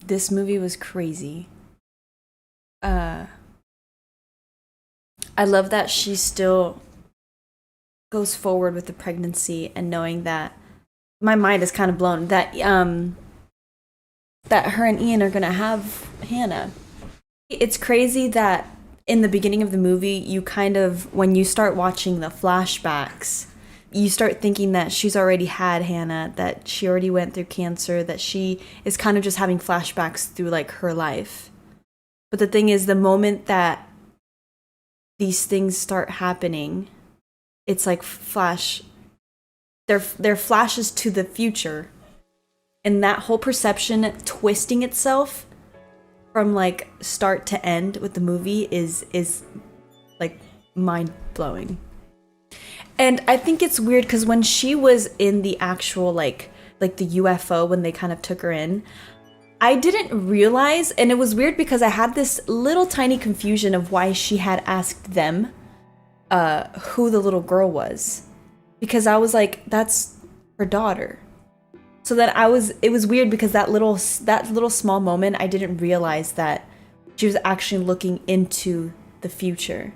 This movie was crazy. Uh, I love that she still goes forward with the pregnancy and knowing that my mind is kind of blown that her and Ian are gonna have Hannah. It's crazy that in the beginning of the movie, you kind of, when you start watching the flashbacks, you start thinking that she's already had Hannah, that she already went through cancer, that she is kind of just having flashbacks through like her life. But the thing is, the moment that these things start happening, it's like they're flashes to the future. And that whole perception twisting itself from like start to end with the movie is like mind blowing. And I think it's weird because when she was in the actual like the UFO, when they kind of took her in, I didn't realize, and it was weird because I had this little tiny confusion of why she had asked them who the little girl was, because I was like, that's her daughter. So that it was weird because that little small moment, I didn't realize that she was actually looking into the future.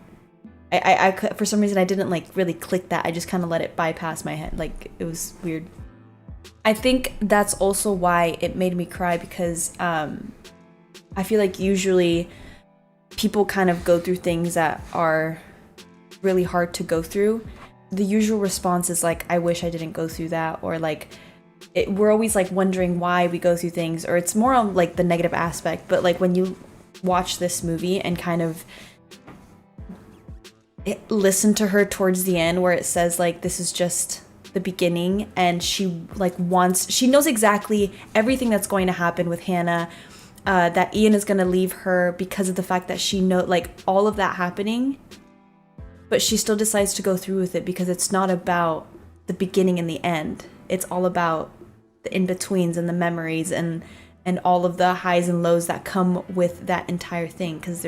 I for some reason I didn't like really click that. I just kind of let it bypass my head. Like, it was weird. I think that's also why it made me cry, because I feel like usually people kind of go through things that are really hard to go through. The usual response is like, I wish I didn't go through that, or like we're always like wondering why we go through things, or it's more on like the negative aspect. But like when you watch this movie and kind of listen to her towards the end, where it says like, this is just the beginning, and she knows exactly everything that's going to happen with Hannah, that Ian is going to leave her because of the fact that she know like all of that happening, but she still decides to go through with it because it's not about the beginning and the end. It's all about the in-betweens and the memories and all of the highs and lows that come with that entire thing. Because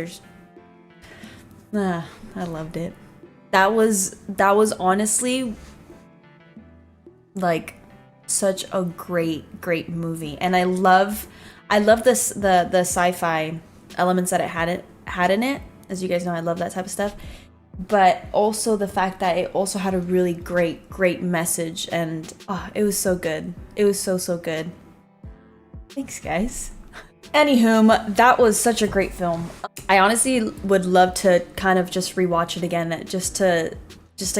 I loved it. That was honestly like such a great movie. And I love this the sci-fi elements that it had in it. As you guys know, I love that type of stuff. But also the fact that it also had a really great message, and it was so good. It was so good. Thanks, guys. Anywho, that was such a great film. I honestly would love to kind of just rewatch it again, just to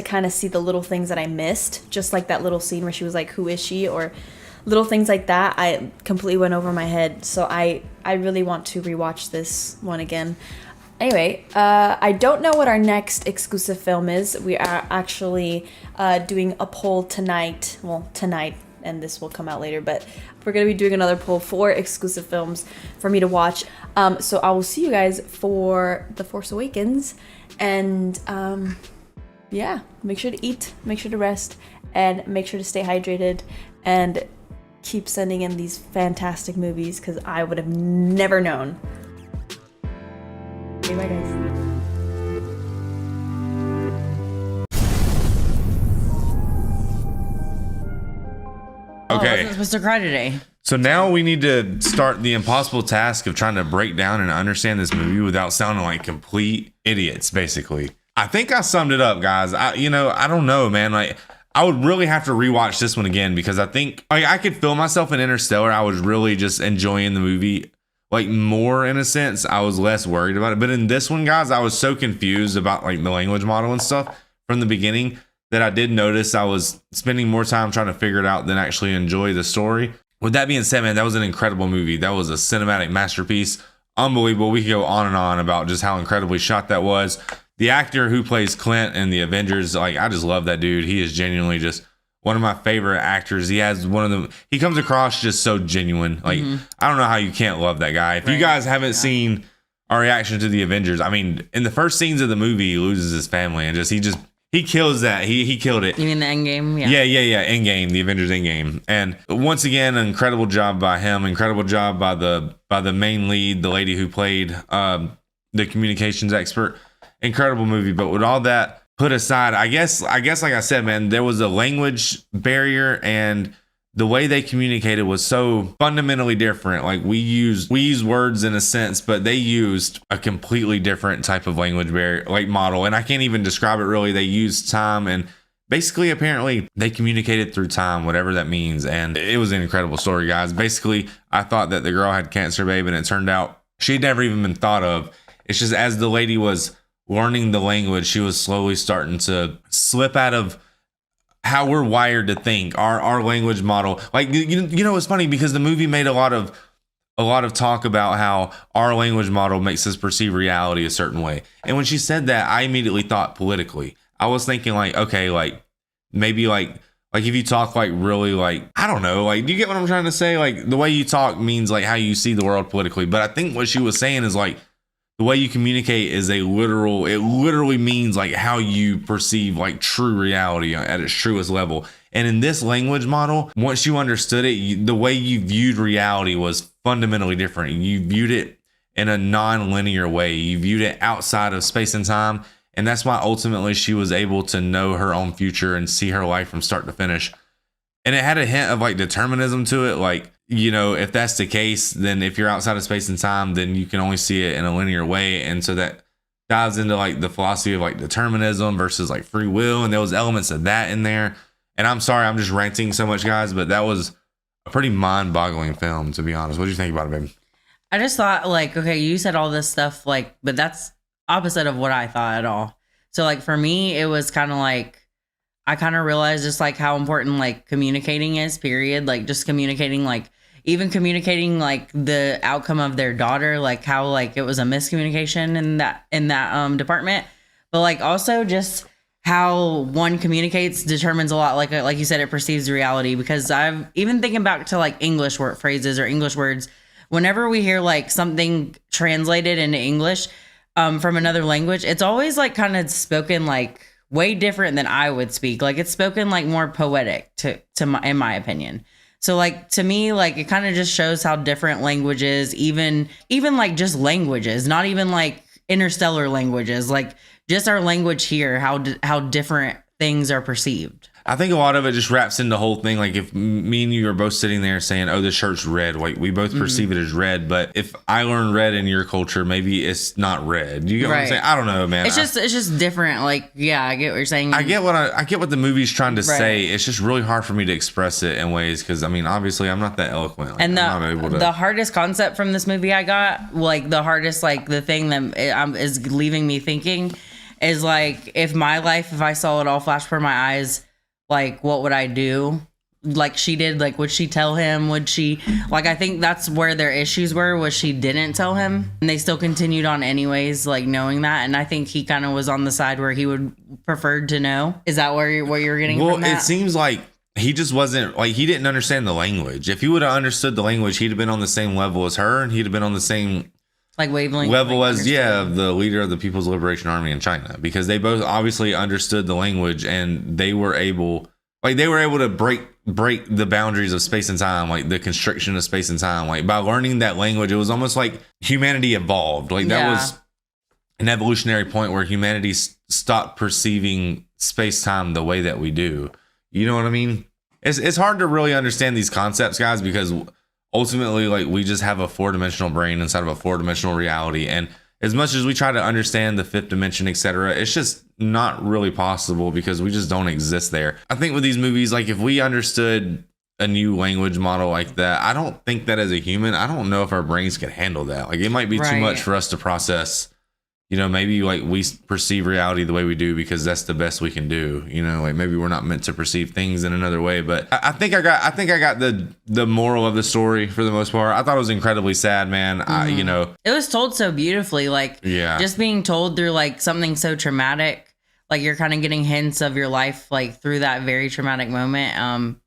kind of see the little things that I missed, just like that little scene where she was like, who is she, or little things like that. I completely went over my head, so I really want to rewatch this one again. Anyway, I don't know what our next exclusive film is. We are actually doing a poll tonight. Well, tonight, and this will come out later, but we're going to be doing another poll for exclusive films for me to watch. So I will see you guys for The Force Awakens. And yeah, make sure to eat, make sure to rest, and make sure to stay hydrated, and keep sending in these fantastic movies, because I would have never known. Okay, bye guys. Okay. I wasn't supposed to cry today. So now we need to start the impossible task of trying to break down and understand this movie without sounding like complete idiots, basically. I think I summed it up, guys. I don't know, man. Like, I would really have to rewatch this one again, because I think I could feel myself in Interstellar. I was really just enjoying the movie, like, more in a sense. I was less worried about it. But in this one, guys, I was so confused about like the language model and stuff from the beginning that I did notice I was spending more time trying to figure it out than actually enjoy the story. With that being said, man, that was an incredible movie. That was a cinematic masterpiece. Unbelievable. We could go on and on about just how incredibly shot that was. The actor who plays Clint in the Avengers, like, I just love that dude. He is genuinely just one of my favorite actors. He comes across just so genuine. Like, I don't know how you can't love that guy. If you guys haven't seen our reaction to the Avengers, I mean, in the first scenes of the movie, he loses his family, and he kills that. He killed it. You mean the Endgame? Yeah. Endgame, the Avengers Endgame. And once again, an incredible job by him. Incredible job by the main lead, the lady who played the communications expert. Incredible movie. But with all that put aside, I guess like I said, man, there was a language barrier, and the way they communicated was so fundamentally different. Like we use words in a sense, but they used a completely different type of language barrier, like model. And I can't even describe it really. They used time, and basically apparently they communicated through time, whatever that means. And it was an incredible story, guys. Basically, I thought that the girl had cancer, babe, and it turned out she'd never even been thought of. It's just as the lady was learning the language, she was slowly starting to slip out of how we're wired to think, our language model. Like, you know, it's funny because the movie made a lot of talk about how our language model makes us perceive reality a certain way. And when she said that, I immediately thought politically. I was thinking like, okay, like maybe like if you talk like really like, I don't know, like, do you get what I'm trying to say? Like the way you talk means like how you see the world politically. But I think what she was saying is like, the way you communicate is it literally means like how you perceive like true reality at its truest level. And in this language model, once you understood it, the way you viewed reality was fundamentally different. You viewed it in a non-linear way. You viewed it outside of space and time. And that's why ultimately she was able to know her own future and see her life from start to finish. And it had a hint of like determinism to it. Like, you know, if that's the case, then if you're outside of space and time, then you can only see it in a linear way. And so that dives into like the philosophy of like determinism versus like free will. And there was elements of that in there. And I'm sorry, I'm just ranting so much, guys, but that was a pretty mind-boggling film, to be honest. What do you think about it, baby? I just thought like, okay, you said all this stuff, like, but that's opposite of what I thought at all. So like for me, it was kind of like, I kind of realized just like how important like communicating is, period. Like just communicating, like even communicating like the outcome of their daughter, like how like it was a miscommunication in that department. But like also just how one communicates determines a lot. Like you said, it perceives reality, because I've even thinking back to like English word phrases or English words. Whenever we hear like something translated into English from another language, it's always like kind of spoken like way different than I would speak. Like it's spoken like more poetic in my opinion. So like to me, like it kind of just shows how different languages, even like just languages, not even like interstellar languages, like just our language here, how different things are perceived. I think a lot of it just wraps in the whole thing. Like if me and you are both sitting there saying, oh, this shirt's red, like we both perceive it as red. But if I learn red in your culture, maybe it's not red. You get what I'm saying? I don't know, man. It's just different. Like, yeah, I get what you're saying. I get what the movie's trying to say. It's just really hard for me to express it in ways, because I mean, obviously I'm not that eloquent. Like, and I'm not able to... the hardest concept from this movie I got, like the hardest, like the thing that is leaving me thinking is like, if I saw it all flash before my eyes, like, what would I do? Like she did, like, would she tell him? Would she, like, I think that's where their issues were, was she didn't tell him and they still continued on anyways, like knowing that. And I think he kind of was on the side where he would prefer to know. Is that what you're getting from that? Well, it seems like he just wasn't, like, he didn't understand the language. If he would have understood the language, he'd have been on the same level as her, and he'd have been on the same like wavelength level as the leader of the People's Liberation Army in China, because they both obviously understood the language, and they were able to break the boundaries of space and time, like the constriction of space and time. Like by learning that language, it was almost like humanity evolved. Like that was an evolutionary point where humanity stopped perceiving space time the way that we do. You know what I mean? It's hard to really understand these concepts, guys, because ultimately, like, we just have a 4-dimensional brain inside of a 4-dimensional reality. And as much as we try to understand the 5th dimension, etc., it's just not really possible because we just don't exist there. I think with these movies, like, if we understood a new language model like that, I don't think that as a human, I don't know if our brains can handle that. Like, it might be too much for us to process. You know, maybe like we perceive reality the way we do because that's the best we can do. You know, like maybe we're not meant to perceive things in another way. But I think I got the moral of the story for the most part. I thought it was incredibly sad, man. You know, it was told so beautifully. Like, just being told through like something so traumatic. Like you're kind of getting hints of your life, like through that very traumatic moment.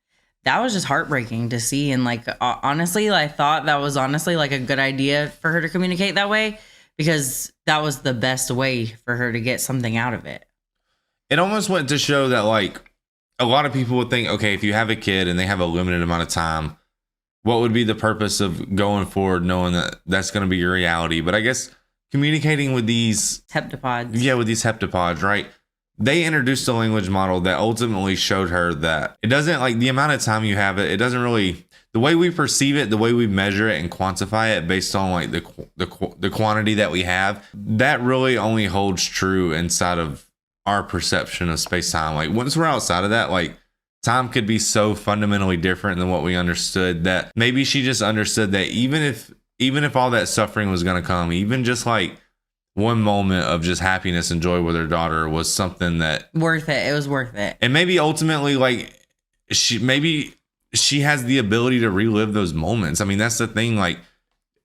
That was just heartbreaking to see. And like, honestly, I thought that was honestly like a good idea for her to communicate that way, because that was the best way for her to get something out of it. It almost went to show that, like, a lot of people would think, okay, if you have a kid and they have a limited amount of time, what would be the purpose of going forward knowing that that's going to be your reality? But I guess communicating with these heptapods. Yeah, with these heptapods, right? they introduced a language model that ultimately showed her that it doesn't, like, the amount of time you have it doesn't really, the way we perceive it, the way we measure it and quantify it based on like the quantity that we have, that really only holds true inside of our perception of space-time. Like once we're outside of that, like time could be so fundamentally different than what we understood, that maybe she just understood that even if all that suffering was going to come, even just like one moment of just happiness and joy with her daughter was something that worth it. It was worth it. And maybe ultimately, like, she has the ability to relive those moments. I mean, that's the thing. Like,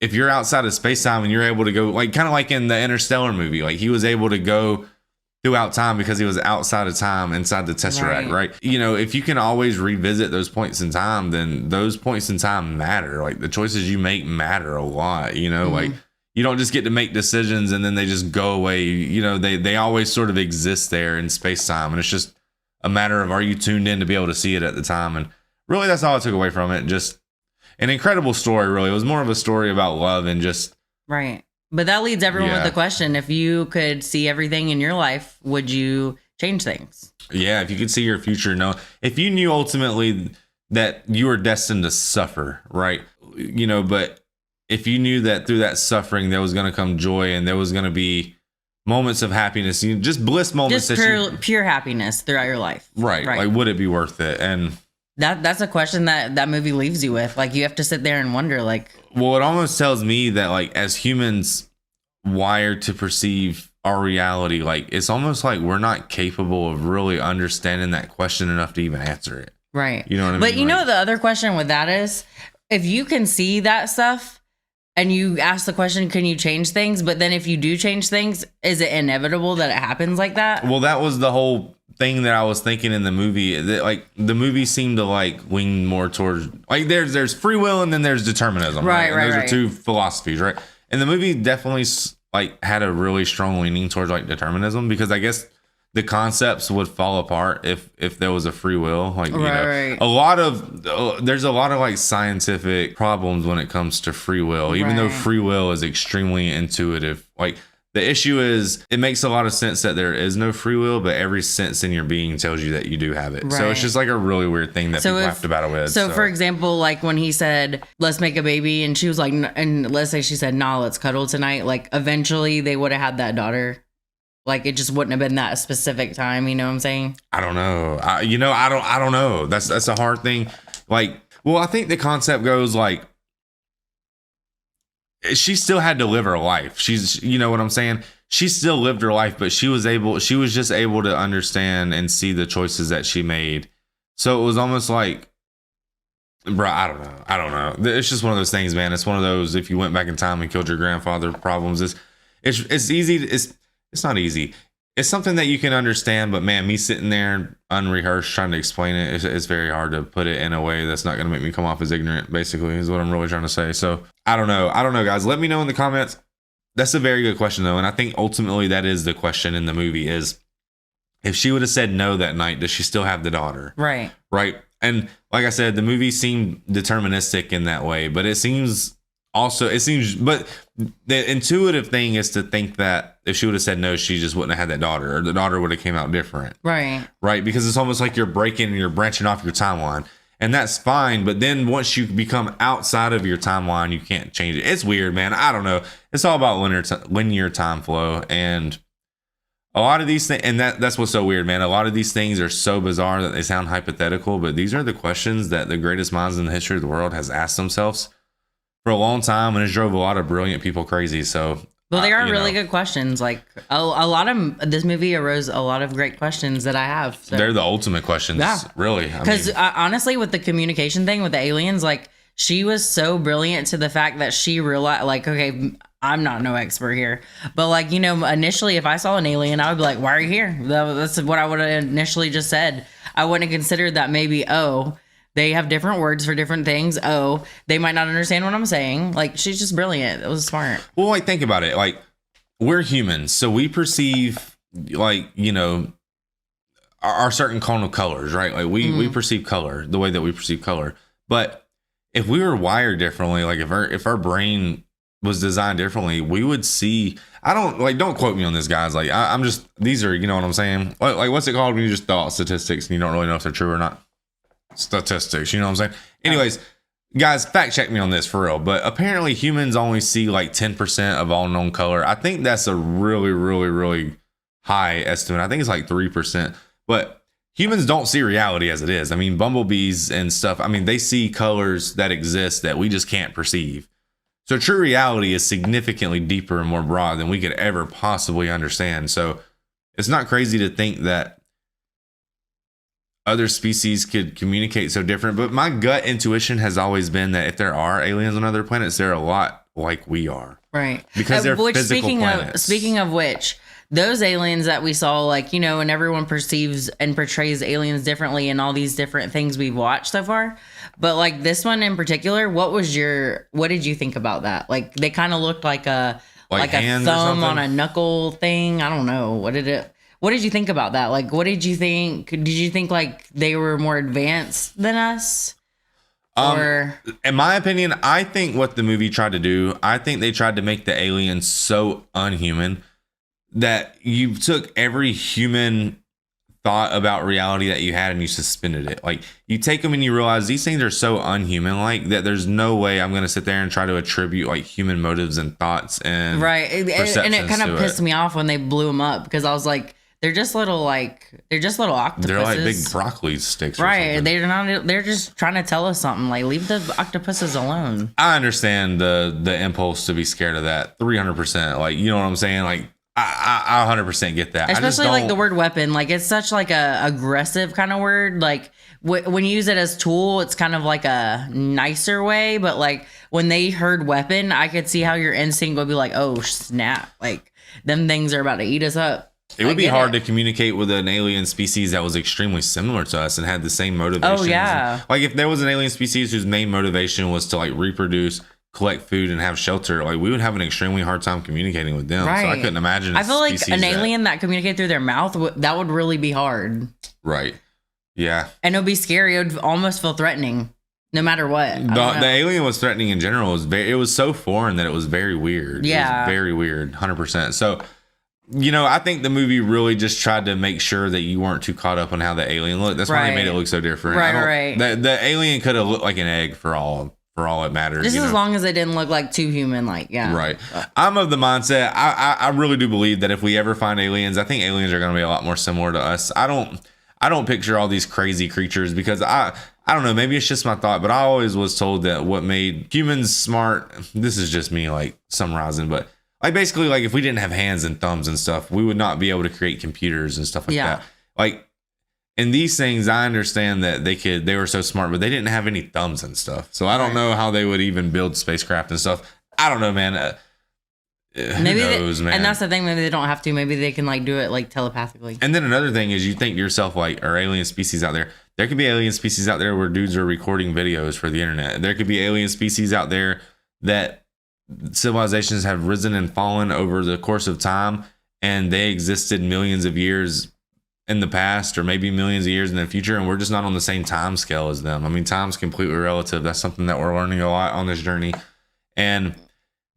if you're outside of space time and you're able to go, like, kind of like in the Interstellar movie, like he was able to go throughout time because he was outside of time inside the Tesseract, right? You know, if you can always revisit those points in time, then those points in time matter. Like the choices you make matter a lot, you know, like you don't just get to make decisions and then they just go away. You know, they always sort of exist there in space time. And it's just a matter of, are you tuned in to be able to see it at the time? And really, that's all I took away from it. Just an incredible story, really. It was more of a story about love and just... Right. But that leads everyone with the question. If you could see everything in your life, would you change things? Yeah, if you could see your future, no. If you knew ultimately that you were destined to suffer, right? You know, but if you knew that through that suffering, there was going to come joy and there was going to be moments of happiness, just bliss moments. Just pure happiness throughout your life. Right. Like, would it be worth it? And... That's a question that movie leaves you with. Like, you have to sit there and wonder, like... Well, it almost tells me that, like, as humans wired to perceive our reality, like, it's almost like we're not capable of really understanding that question enough to even answer it. Right. You know what I mean? But you know, the other question with that is, if you can see that stuff and you ask the question, can you change things? But then if you do change things, is it inevitable that it happens like that? Well, that was the whole thing that I was thinking in the movie, that like the movie seemed to like lean more towards, like, there's free will and then there's determinism, right? And those are two philosophies, right? And the movie definitely like had a really strong leaning towards like determinism, because I guess the concepts would fall apart if there was a free will, like, you know, there's a lot of like scientific problems when it comes to free will, even though free will is extremely intuitive. Like, the issue is, it makes a lot of sense that there is no free will, but every sense in your being tells you that you do have it. Right. So it's just like a really weird thing that people have to battle with. So for example, like when he said, let's make a baby, and she was like, and let's say she said, nah, let's cuddle tonight. Like, eventually they would have had that daughter. Like, it just wouldn't have been that specific time. You know what I'm saying? I don't know. I don't know. That's a hard thing. Like, well, I think the concept goes like, she still had to live her life. She's, you know what I'm saying? She still lived her life, but she was just able to understand and see the choices that she made. So it was almost like, bro, I don't know. It's just one of those things, man. It's one of those, if you went back in time and killed your grandfather problems. It's easy. It's not easy. It's something that you can understand, but man, me sitting there unrehearsed trying to explain it, it's very hard to put it in a way that's not going to make me come off as ignorant, basically, is what I'm really trying to say. So I don't know, guys. Let me know in the comments. That's a very good question, though. And I think ultimately that is the question in the movie, is if she would have said no that night, does she still have the daughter? Right. Right. And like I said, the movie seemed deterministic in that way, but but the intuitive thing is to think that if she would have said no, she just wouldn't have had that daughter, or the daughter would have came out different. Right. Right. Because it's almost like you're branching off your timeline, and that's fine. But then once you become outside of your timeline, you can't change it. It's weird, man. I don't know. It's all about linear time flow. And a lot of these things, and that's what's so weird, man. A lot of these things are so bizarre that they sound hypothetical, but these are the questions that the greatest minds in the history of the world has asked themselves for a long time, and it drove a lot of brilliant people crazy. So, well, they are really good questions. Like a lot of this movie arose a lot of great questions that I have. So. They're the ultimate questions, really. Because honestly, with the communication thing with the aliens, like, she was so brilliant to the fact that she realized, like, okay, I'm not no expert here, but like, you know, initially, if I saw an alien, I would be like, why are you here? That's what I would have initially just said. I wouldn't have considered that maybe, they have different words for different things. Oh, they might not understand what I'm saying. Like, she's just brilliant. It was smart. Well, like, think about it. Like, we're humans, so we perceive, like, you know, our certain cone of colors, right? Like, we perceive color the way that we perceive color. But if we were wired differently, like if our brain was designed differently, we would see. I don't quote me on this, guys. Like I'm just, these are, you know what I'm saying? Like what's it called when you just thought statistics and you don't really know if they're true or not? Statistics, you know what I'm saying? Anyways, guys, fact check me on this for real. But apparently humans only see like 10% of all known color. I think that's a really, really, really high estimate. I think it's like 3%. But humans don't see reality as it is. I mean, bumblebees and stuff, I mean, they see colors that exist that we just can't perceive. So true reality is significantly deeper and more broad than we could ever possibly understand. So it's not crazy to think that other species could communicate so different. But my gut intuition has always been that if there are aliens on other planets, they're a lot like we are. Right. Because they're physical planets. Speaking of which, those aliens that we saw, like, you know, and everyone perceives and portrays aliens differently in all these different things we've watched so far. But like this one in particular, what did you think about that? Like they kind of looked like a thumb on a knuckle thing. I don't know. What did you think about that? Like, what did you think? Did you think like they were more advanced than us? Or in my opinion, I think what the movie tried to do, I think they tried to make the aliens so unhuman that you took every human thought about reality that you had and you suspended it. Like you take them and you realize these things are so unhuman like that there's no way I'm going to sit there and try to attribute like human motives and thoughts and right. And it kind of pissed me off when they blew them up because I was like, they're just little octopuses. They're like big broccoli sticks. Right. They're just trying to tell us something. Like leave the octopuses alone. I understand the impulse to be scared of that 300%. Like, you know what I'm saying? Like I 100% get that. Especially like the word weapon. Like it's such like a aggressive kind of word. Like when you use it as tool, it's kind of like a nicer way. But like when they heard weapon, I could see how your instinct would be like, oh snap. Like them things are about to eat us up. It would be hard to communicate with an alien species that was extremely similar to us and had the same motivations. Oh yeah. Like if there was an alien species whose main motivation was to like reproduce, collect food and have shelter, like we would have an extremely hard time communicating with them. Right. So I couldn't imagine. I feel like an alien that communicated through their mouth, that would really be hard. Right. Yeah. And it would be scary. It would almost feel threatening no matter what. The alien was threatening in general. It was so foreign that it was very weird. Yeah. It was very weird. 100%. So, you know, I think the movie really just tried to make sure that you weren't too caught up on how the alien looked. That's why they made it look so different. Right. The alien could have looked like an egg for all it matters. Just as long as it didn't look like too human, like, yeah. Right. I'm of the mindset, I really do believe that if we ever find aliens, I think aliens are going to be a lot more similar to us. I don't picture all these crazy creatures because I don't know, maybe it's just my thought, but I always was told that what made humans smart, this is just me like summarizing, but like basically like if we didn't have hands and thumbs and stuff, we would not be able to create computers and stuff like that. Like, and these things, I understand that they were so smart, but they didn't have any thumbs and stuff. So I don't know how they would even build spacecraft and stuff. I don't know, man. Maybe man. And that's the thing. Maybe they don't have to. Maybe they can like do it like telepathically. And then another thing is you think to yourself, like, are alien species out there? There could be alien species out there where dudes are recording videos for the internet. There could be alien species out there that civilizations have risen and fallen over the course of time, and they existed millions of years in the past or maybe millions of years in the future, and we're just not on the same time scale as them. I mean, time's completely relative. That's something that we're learning a lot on this journey. And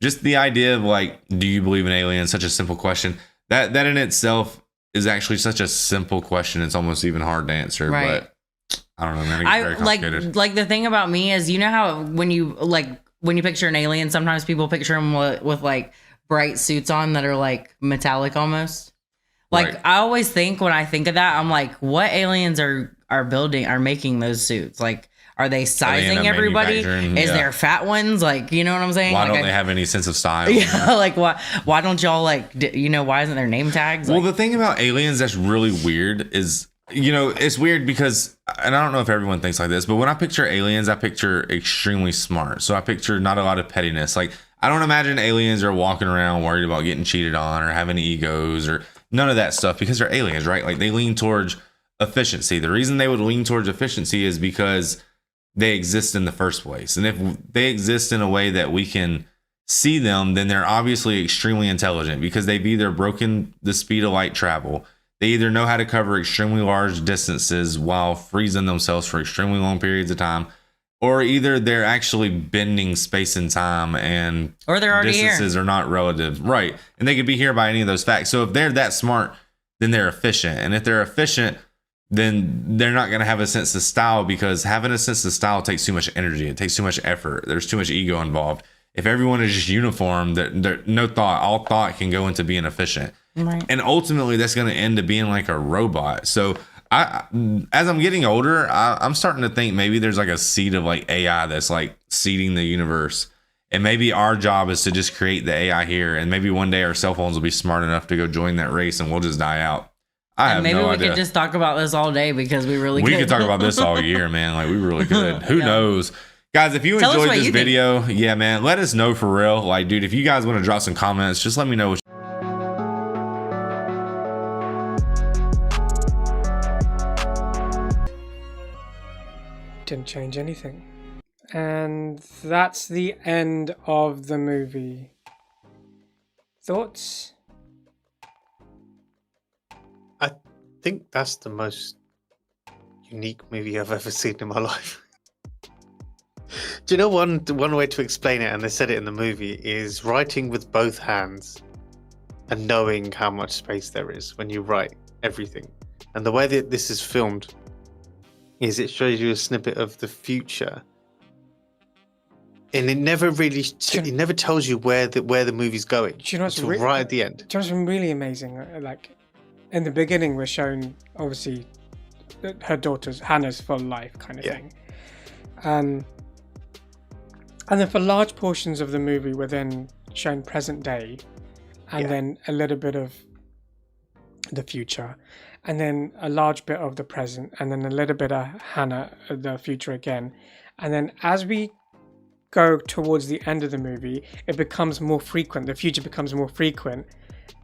just the idea of like, do you believe in aliens? Such a simple question. That in itself is actually such a simple question. It's almost even hard to answer. Right. But I don't know, man. It's very complicated. Like the thing about me is, you know how when you picture an alien, sometimes people picture them with like bright suits on that are like metallic almost. Like, I always think when I think of that, I'm like, what aliens are making those suits? Like, are they sizing everybody? Is there fat ones? Like, you know what I'm saying? Why don't they have any sense of style? Yeah, like, why don't y'all, like, why isn't there name tags? Well, the thing about aliens that's really weird is, it's weird because, and I don't know if everyone thinks like this, but when I picture aliens, I picture extremely smart. So I picture not a lot of pettiness. Like, I don't imagine aliens are walking around worried about getting cheated on or having egos or none of that stuff because they're aliens, right? Like they lean towards efficiency. The reason they would lean towards efficiency is because they exist in the first place. And if they exist in a way that we can see them, then they're obviously extremely intelligent because they've either broken the speed of light travel. They either know how to cover extremely large distances while freezing themselves for extremely long periods of time, or either they're actually bending space and time, and Or they're already distances are not relative, right? And they could be here by any of those facts. So if they're that smart, then they're efficient, and if they're efficient, then they're not going to have a sense of style, because having a sense of style takes too much energy. It takes too much effort. There's too much ego involved. If everyone is just uniform, no thought, all thought can go into being efficient. Right. And ultimately that's going to end up being like a robot. So as I'm getting older, I'm starting to think maybe there's like a seed of like AI that's like seeding the universe. And maybe our job is to just create the AI here. And maybe one day our cell phones will be smart enough to go join that race and we'll just die out. I have Maybe no we idea. could just talk about this all day because we really We could talk about this all year, man. Like we really could. Who knows? Guys, if you Tell us enjoyed what this you think. video, yeah, man, let us know for real. Like, dude, if you guys want to drop some comments, just let me know what Didn't change anything. And that's the end of the movie. Thoughts? I think that's the most unique movie I've ever seen in my life. Do you know one way to explain it, and they said it in the movie, is writing with both hands and knowing how much space there is when you write everything. And the way that this is filmed is it shows you a snippet of the future, and it never really it never tells you where the movie's going. Do you know what's until right at the end. Do you know what's really amazing? Like, in the beginning, we're shown, obviously, her daughter's, Hannah's full life kind of thing. And then for large portions of the movie, we're then shown present day, and then a little bit of the future, and then a large bit of the present, and then a little bit of Hannah, the future again. And then as we go towards the end of the movie, it becomes more frequent. The future becomes more frequent.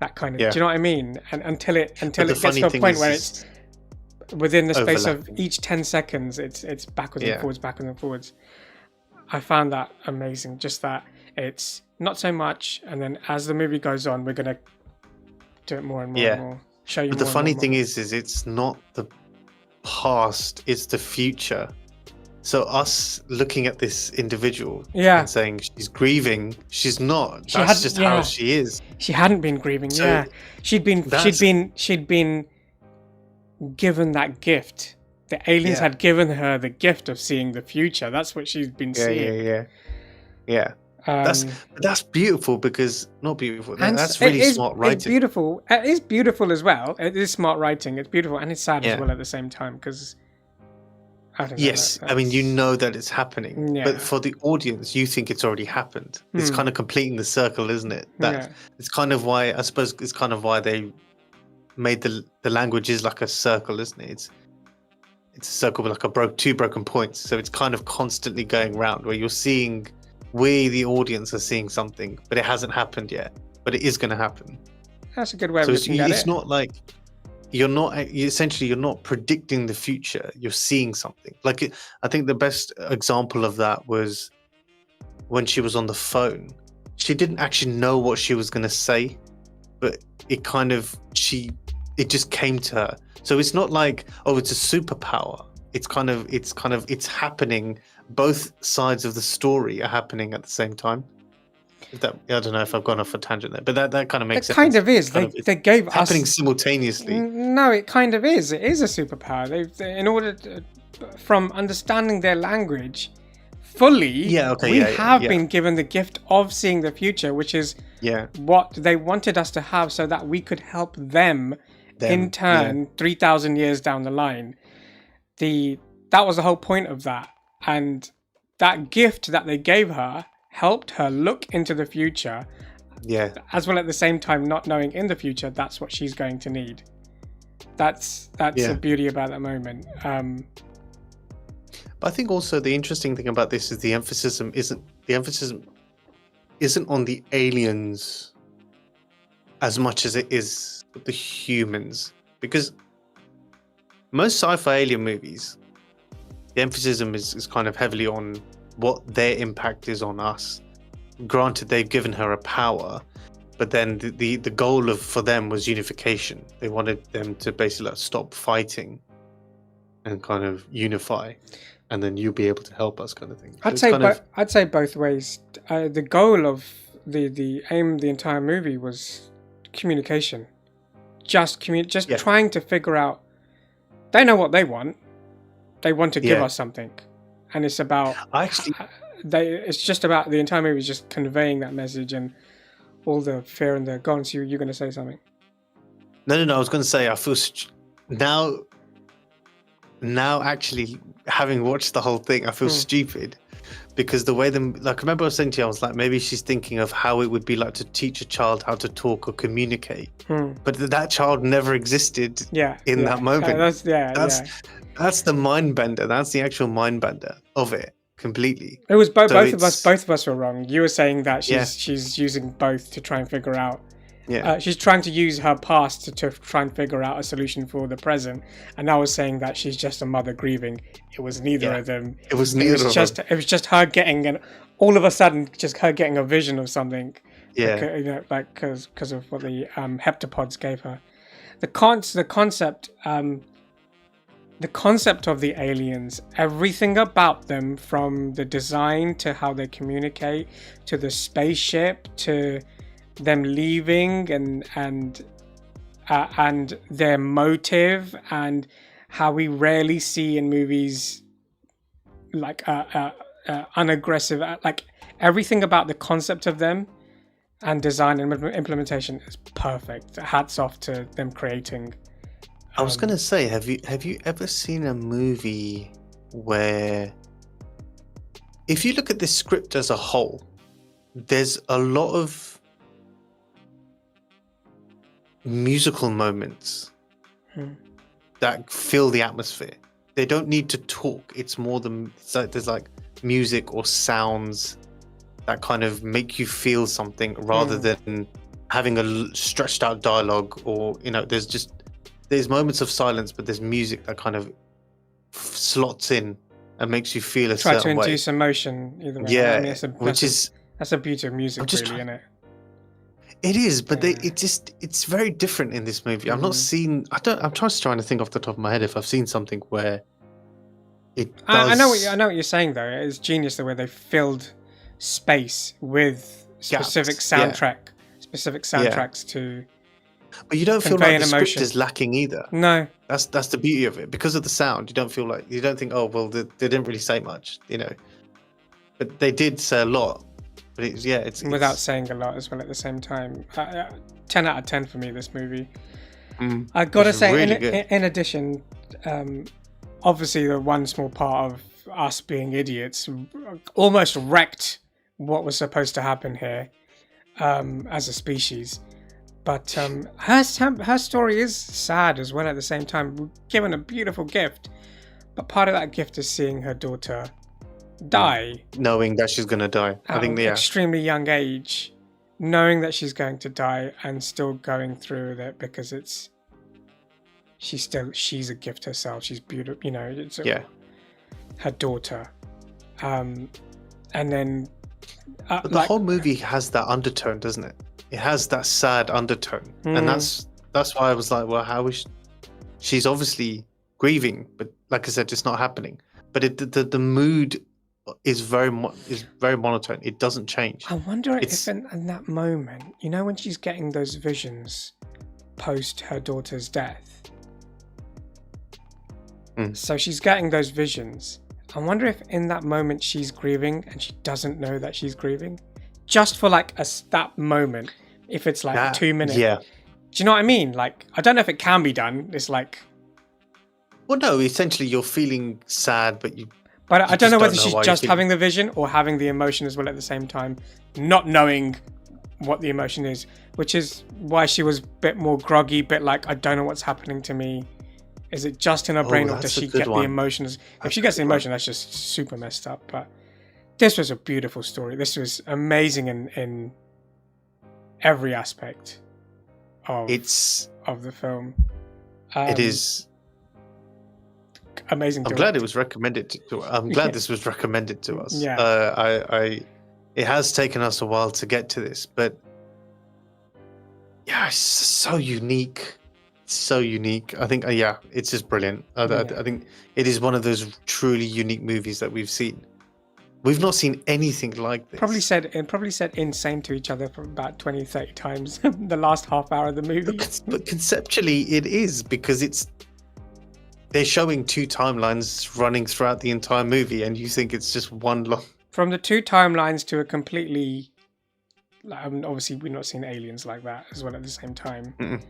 That kind of, do you know what I mean? And until it gets to a point where it's within the space of each 10 seconds, it's backwards and forwards. I found that amazing. Just that it's not so much, and then as the movie goes on, we're gonna do it more and more and more. Show you. But the funny thing is it's not the past; it's the future. So us looking at this individual and saying she's grieving, she's not. That's just how she is. She hadn't been grieving. So she'd been given that gift. The aliens had given her the gift of seeing the future. That's what she's been seeing. Yeah. That's beautiful, because not beautiful. That's really smart writing. It's beautiful. It is beautiful as well. It is smart writing. It's beautiful, and it's sad as well at the same time, because. Yes, I mean, you know that it's happening, but for the audience, you think it's already happened. It's kind of completing the circle, isn't it? It's kind of why, I suppose, it's kind of why they made the language is like a circle, isn't it? It's a circle with like two broken points, so it's kind of constantly going round, where you're seeing, we the audience are seeing something, but it hasn't happened yet, but it is going to happen. That's a good way of looking at it. It's not like you're not predicting the future, you're seeing something. Like, I think the best example of that was when she was on the phone. She didn't actually know what she was going to say, but it just came to her. So it's not like, oh, it's a superpower. It's happening. Both sides of the story are happening at the same time. I don't know if I've gone off a tangent there, but that kind of makes sense. It kind of is. They gave us happening simultaneously. No, it kind of is. It is a superpower. They in order to, from understanding their language fully, we have been given the gift of seeing the future, which is what they wanted us to have, so that we could help them in turn 3,000 years down the line. That was the whole point of that, and that gift that they gave her helped her look into the future, as well at the same time not knowing in the future that's what she's going to need. That's the beauty about that moment. But I think also the interesting thing about this is the emphasis isn't on the aliens as much as it is the humans, because most sci-fi alien movies, the emphasis is kind of heavily on what their impact is on us. Granted, they've given her a power, but then the goal for them was unification. They wanted them to basically stop fighting and kind of unify. and then you'll be able to help us, kind of thing. So I'd it's say kind of I'd say both ways. The goal of the aim of the entire movie was communication. Just Yeah. trying to figure out. They know what they want. They want to give Yeah. us something, and it's about. I actually It's just about the entire movie is just conveying that message and all the fear and the. Go on, so you're going to say something. no. I was going to say I feel now actually having watched the whole thing, I feel stupid because the way them like. Remember I was saying to you, I was like, maybe she's thinking of how it would be like to teach a child how to talk or communicate, but that child never existed. In that moment. That's the mind bender. That's the actual mind bender of it completely. It was both So of us. Both of us were wrong. You were saying that Yeah. she's using both to try and figure out. Yeah. She's trying to use her past to try and figure out a solution for the present, and I was saying that she's just a mother grieving. It was neither of them. It was neither of them. It was just her getting all of a sudden, just her getting a vision of something. Yeah. Because of what the heptapods gave her. The concept of the aliens, everything about them, from the design to how they communicate, to the spaceship, to them leaving, and their motive, and how we rarely see in movies like unaggressive, like everything about the concept of them and design and implementation is perfect. Hats off to them creating. I was gonna say, have you ever seen a movie where, if you look at this script as a whole, there's a lot of musical moments that fill the atmosphere. They don't need to talk. It's more than there's like music or sounds that kind of make you feel something rather than having a stretched out dialogue, or there's moments of silence, but there's music that kind of slots in and makes you feel a certain way. Try to induce emotion either way. Yeah, I mean, that's a beauty of music, really, isn't it? It is, but it's very different in this movie. I've not seen. I'm just trying to think off the top of my head if I've seen something where it does. I know what you're saying though. It's genius the way they filled space with specific soundtracks to. But you don't feel convey like the an script emotion. is lacking either. No, That's the beauty of it. Because of the sound, you don't think, oh well, they didn't really say much, but they did say a lot. But it's without saying a lot as well at the same time. 10 out of 10 for me, this movie. I gotta say, really in addition, obviously the one small part of us being idiots almost wrecked what was supposed to happen here as a species. But her story is sad as well at the same time. We're given a beautiful gift, but part of that gift is seeing her daughter die. Knowing that she's going to die. I think extremely young age, knowing that she's going to die and still going through with it because she's a gift herself. She's beautiful, her daughter. And then but the whole movie has that undertone, doesn't it? It has that sad undertone, and that's why I was like, well, how is she's obviously grieving, but like I said, it's not happening. But the mood is very monotone. It doesn't change. I wonder if in that moment, when she's getting those visions post her daughter's death. So she's getting those visions. I wonder if in that moment she's grieving and she doesn't know that she's grieving. Just for like that moment, if it's like 2 minutes. Yeah. Do you know what I mean? Like, I don't know if it can be done. It's like. Well, no, essentially you're feeling sad, but But I don't know whether she's just having the vision or having the emotion as well at the same time, not knowing what the emotion is, which is why she was a bit more groggy, bit like, I don't know what's happening to me. Is it just in her brain or does she get the emotions? If she gets the emotion, that's just super messed up. But this was a beautiful story. This was amazing in every aspect of the film. It is amazing. I'm glad it was recommended to. I'm glad this was recommended to us. Yeah. It has taken us a while to get to this, but yeah, it's so unique, so unique. I think, yeah, it's just brilliant. I think it is one of those truly unique movies that we've seen. We've not seen anything like this. Probably said insane to each other for about 20, 30 times the last half hour of the movie. But conceptually, it is, because they're showing two timelines running throughout the entire movie, and you think it's just one long. From the two timelines to a completely, obviously we've not seen aliens like that as well at the same time. Mm-mm.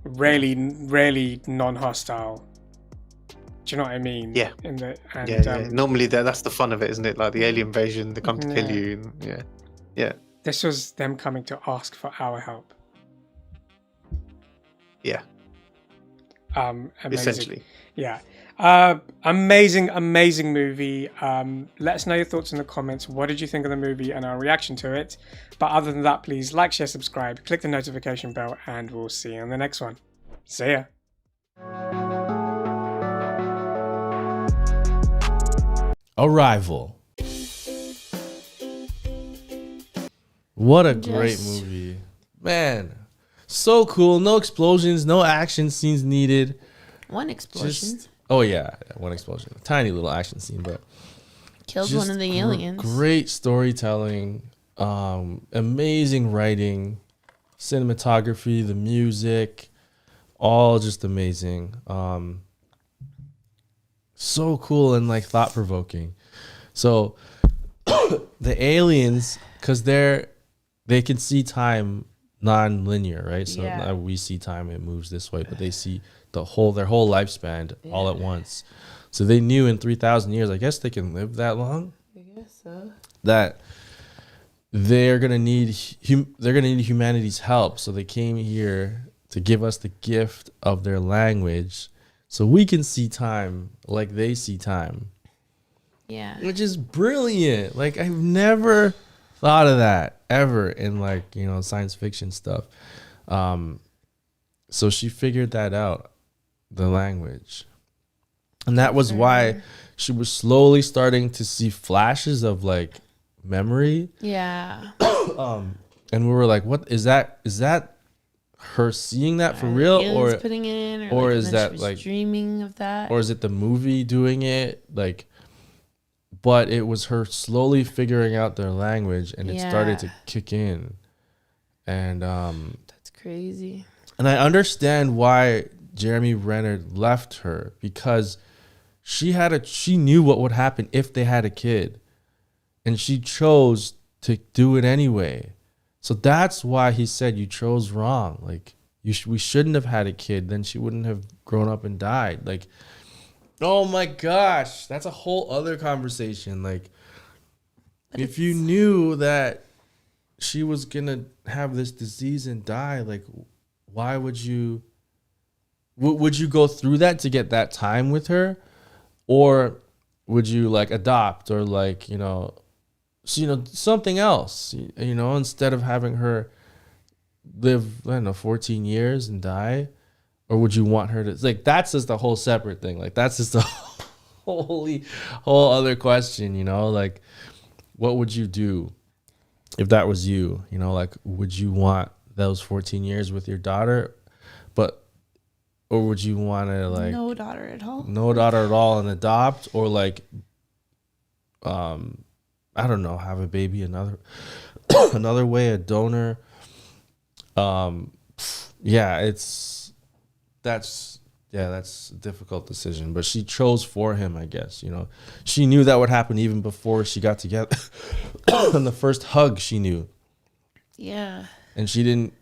Rarely non-hostile. Do you know what I mean? Yeah. And Normally that's the fun of it, isn't it? Like the alien invasion, they come to kill you. And, yeah. This was them coming to ask for our help. Yeah. Amazing. Essentially. Yeah. Amazing movie. Let us know your thoughts in the comments. What did you think of the movie and our reaction to it? But other than that, please like, share, subscribe, click the notification bell, and we'll see you on the next one. See ya. Arrival. What a great movie. Man, so cool. No explosions, no action scenes needed. One explosion. Oh yeah, one explosion. A tiny little action scene, but Kills one of the aliens. Great storytelling, amazing writing, cinematography, the music, all just amazing. So cool and like thought provoking. So the aliens, because they can see time non-linear, right? So Yeah. we see time, it moves this way, but they see their whole lifespan all at once. So they knew in 3,000 years, I guess they can live that long. I guess so. That they're gonna need humanity's help. So they came here to give us the gift of their language, so we can see time like they see time. Yeah. Which is brilliant. Like I've never thought of that ever in like, science fiction stuff. So she figured that out, the language. And that was why she was slowly starting to see flashes of like memory. Yeah. And we were like, what is that? Is that her seeing that for real? Aliens Or putting it in, or like, is and then that she was like dreaming of that? or is it the movie doing it? Like, but it was her slowly figuring out their language, and it started to kick in. And That's crazy. and I understand why Jeremy Renner left her, because she knew what would happen if they had a kid, and she chose to do it anyway. So that's why he said you chose wrong. Like we shouldn't have had a kid. Then she wouldn't have grown up and died. Like, oh my gosh, that's a whole other conversation. Like, if you knew that she was gonna have this disease and die, like, why would you? Would you go through that to get that time with her, or would you like adopt or like something else? Instead of having her live 14 years and die, or would you want her to like? That's just a whole separate thing. Like that's just a whole other question. Like what would you do if that was you? Like would you want those 14 years with your daughter, or would you want to like No daughter at all and adopt, or like I don't know, have a baby another way, a donor. That's a difficult decision, but she chose for him, I guess. She knew that would happen even before she got together. And the first hug she knew. Yeah. And she didn't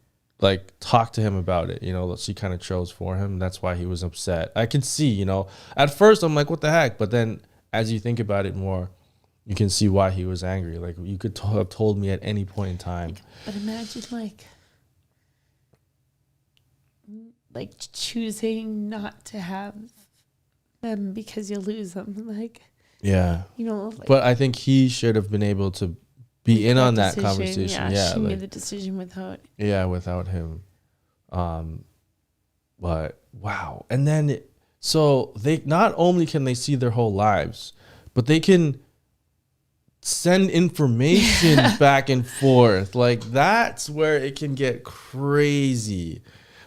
like talk to him about it. She kind of chose for him. That's why he was upset. I can see, at first I'm like, what the heck? But then as you think about it more, you can see why he was angry. Like you could have told me at any point in time. But imagine like choosing not to have them because you lose them. Like, yeah. Like, but I think he should have been able to be in on that conversation. Yeah, she made the decision without. Yeah, without him. But wow. And then so they not only can they see their whole lives, but they can send information back and forth. Like that's where it can get crazy.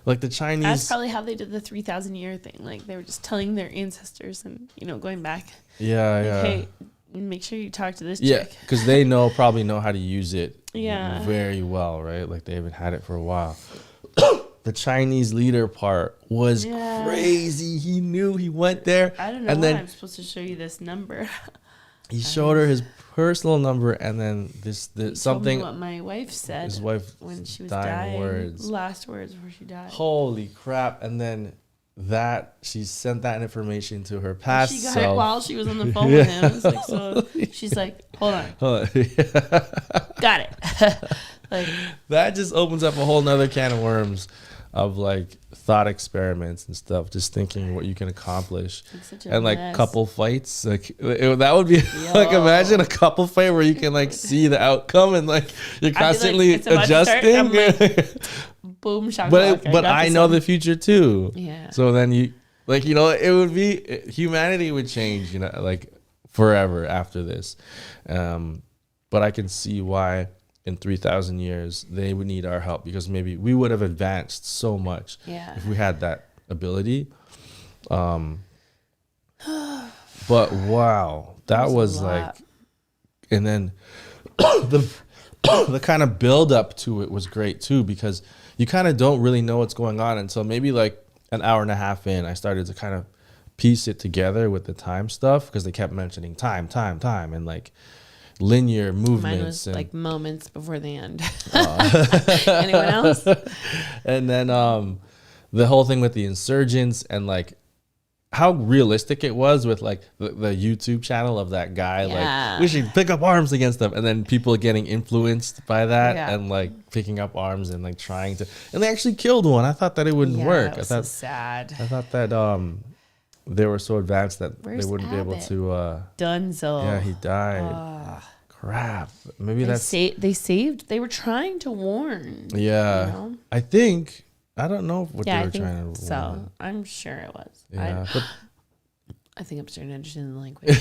Like the Chinese. That's probably how they did the 3,000 year thing. Like they were just telling their ancestors and going back. Yeah, Like, yeah. hey, make sure you talk to this Yeah, chick. because they probably know how to use it Yeah. very well, right? Like they haven't had it for a while. The Chinese leader part was Yeah. crazy. He knew, he went there. I don't know and why then I'm supposed to show you this number. he showed her his personal number, and then He something. told me what my wife said His wife when she was dying dying. words. Last words before she died. Holy crap! And then she sent that information to her past She got self. it while she was on the phone with him. It's like, so she's like, hold on, Hold on. got it. Like, That just opens up a whole nother can of worms of like thought experiments and stuff, just thinking what you can accomplish. it's such a And like mess. couple fights, like that would be like, imagine a couple fight where you can like see the outcome and like you're constantly it's about to start, adjusting. I'm like, boom, shock. but block, got I this know one. the future too. Yeah. So then it would be, humanity would change, like forever after this. But I can see why in 3,000 years they would need our help, because maybe we would have advanced so much Yeah. if we had that ability. But wow, that was a like, lot. and then the kind of build up to it was great too, because you kind of don't really know what's going on until maybe like an hour and a half in. I started to kind of piece it together with the time stuff, because they kept mentioning time, and like linear movements. Mine was and, like moments before the end. Anyone else? and then the whole thing with the insurgents and like how realistic it was with like the YouTube channel of that guy. Yeah. Like, we should pick up arms against them, and then people getting influenced by that Yeah. and like picking up arms and like trying to, and they actually killed one. I thought that it wouldn't Yeah, work. it was I so sad. thought that they were so advanced that Where's they wouldn't be able Abbott? to Dunzo. yeah, he died. Crap. Maybe that's They saved. They were trying to warn. yeah. You know? I think, I don't know what Yeah, they I were think trying to so. warn. I'm sure it was. Yeah, but I think I'm starting to understand the language.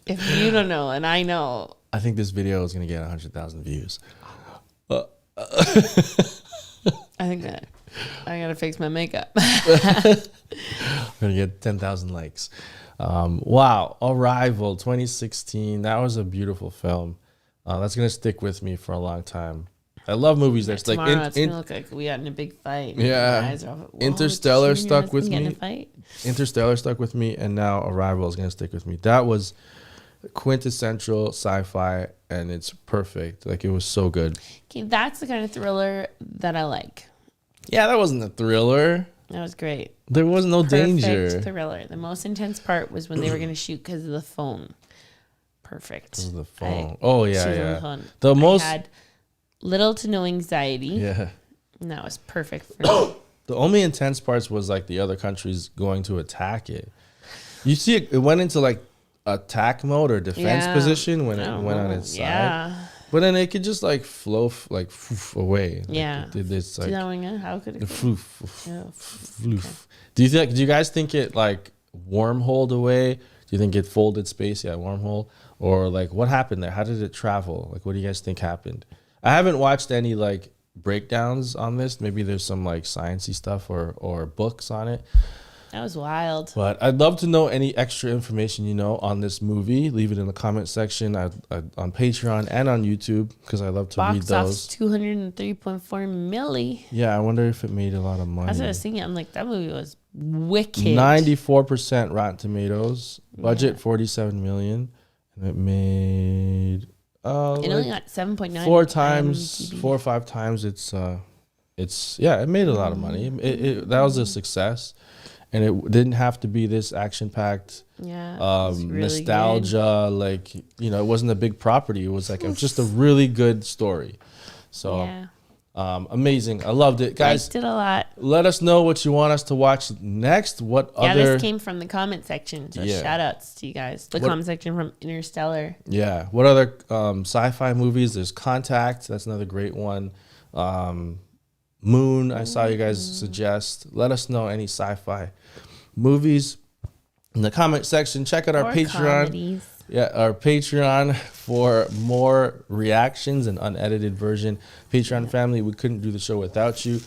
If you don't know and I know, I think this video is gonna get 100,000 views. I think that I gotta fix my makeup. We're gonna get 10,000 likes. Wow, Arrival 2016. That was a beautiful film. That's gonna stick with me for a long time. I love movies that's like Tomorrow it's gonna look like we got in a big fight. Yeah. My eyes are off. Whoa, Interstellar did you and your stuck with husband get in me. a fight? Interstellar stuck with me, and now Arrival is gonna stick with me. That was quintessential sci-fi, and it's perfect. Like, it was so good. Okay, that's the kind of thriller that I like. Yeah, that wasn't a thriller. That was great. There was no Perfect danger. thriller. The most intense part was when they were gonna shoot because of the phone. Perfect. It was the phone. Oh yeah, She was on yeah. the phone. The most I had little to no anxiety. yeah. And that was perfect for me. The only intense parts was like the other countries going to attack it. You see, it went into like attack mode or defense Yeah. position when I it don't went on know. its side. Yeah. But then it could just like flow away. Like, Yeah. it did this Do like that one again? How could it go? floof, Yeah. floof. Do you guys think it like wormholed away? Do you think it folded space? Yeah, wormhole. Or like what happened there? How did it travel? Like, what do you guys think happened? I haven't watched any like breakdowns on this. Maybe there's some like sciencey stuff or books on it. That was wild. But I'd love to know any extra information you know on this movie. Leave it in the comment section on Patreon and on YouTube, because I love to read Box office those. 203.4 milli. Yeah, I wonder if it made a lot of money. That's what I was thinking. I'm like, that movie was wicked. 94% Rotten Tomatoes. Budget 47 million, and it made It only like got 7.9. 4 on times, IMDb. 4 or 5 times. It's yeah, it made a lot of money. That was a success, and it didn't have to be this action packed. Yeah. it was really Nostalgia, like, it wasn't a big property. It was like just a really good story. good. So Yeah. amazing. I loved it, guys. Liked it a lot. Let us know what you want us to watch next. What Yeah, other? this came from the comment section. So Yeah. shout outs to you guys. The What- comment section from Interstellar. Yeah. What other sci-fi movies? There's Contact. That's another great one. Moon. I saw you guys suggest. Let us know any sci-fi movies in the comment section. Check out our Or Patreon. comedies. Yeah, our Patreon for more reactions and unedited version. Patreon family, we couldn't do the show without you.